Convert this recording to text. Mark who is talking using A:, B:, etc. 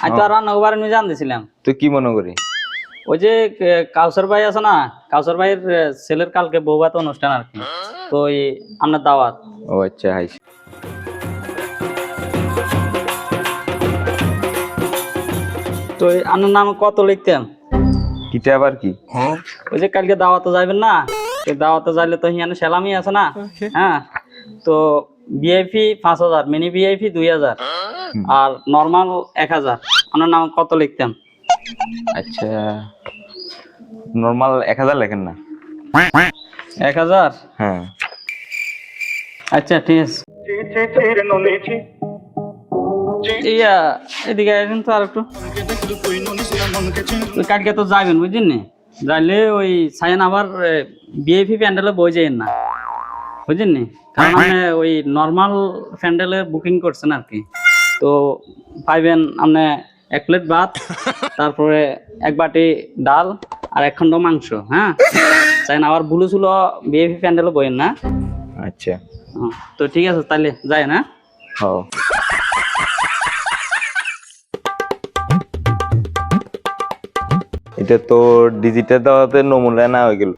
A: আমি তো আর রান্না করবার আমি জানতেছিলাম।
B: তুই কি মনে করি?
A: ওই যে কাউসার ভাই আছে না, কাউসার ভাইয়ের ছেলের কালকে বৌভাত অনুষ্ঠান আর কি, তো ওই আপনার দাওয়াত।
B: ও আচ্ছা, হাই।
A: তো আপনার নাম কত লিখতেন?
B: কিটা আবার কি?
A: ওই যে কালকে দাওয়াতে যাবেন না, তো দাওয়াতে যাইলে তো হিয়ানে সেলামি আছে না, হ্যাঁ, তো ভিআইপি 5,000, মিনি ভিআইপি 2,000 আর নর্মাল 1,000। আপনার নাম কত লিখতেন?
B: আচ্ছা, নরমাল 1000 লেখেন না?
A: 1,000?
B: হ্যাঁ।
A: আচ্ছা ঠিক আছে। ইয়া এদিকে আসেন তো আর একটু। ওই কালকে তো যাবেন বুঝছেন না, যাইলে ওই সাইন আবার ভিআইপি প্যান্ডেলে বই যাইন না, বুঝছেন নি, কারণ আপনি ওই নর্মাল প্যান্ডেলে বুকিং করছেন আর কি। তো পাইবেন আপনি 1 প্লেট ভাত, তারপরে 1 বাটি ডাল আর 1 খণ্ড মাংস। হ্যাঁ, চাইন আবার বুলু ছিল ভিআইপি প্যান্ডেলে বইন না।
B: আচ্ছা,
A: তো ঠিক আছে তাহলে যাই না।
B: হ্যাঁ। এটা তো ডিজিটাল দাওয়াতে নমুনা না হয়ে গেল।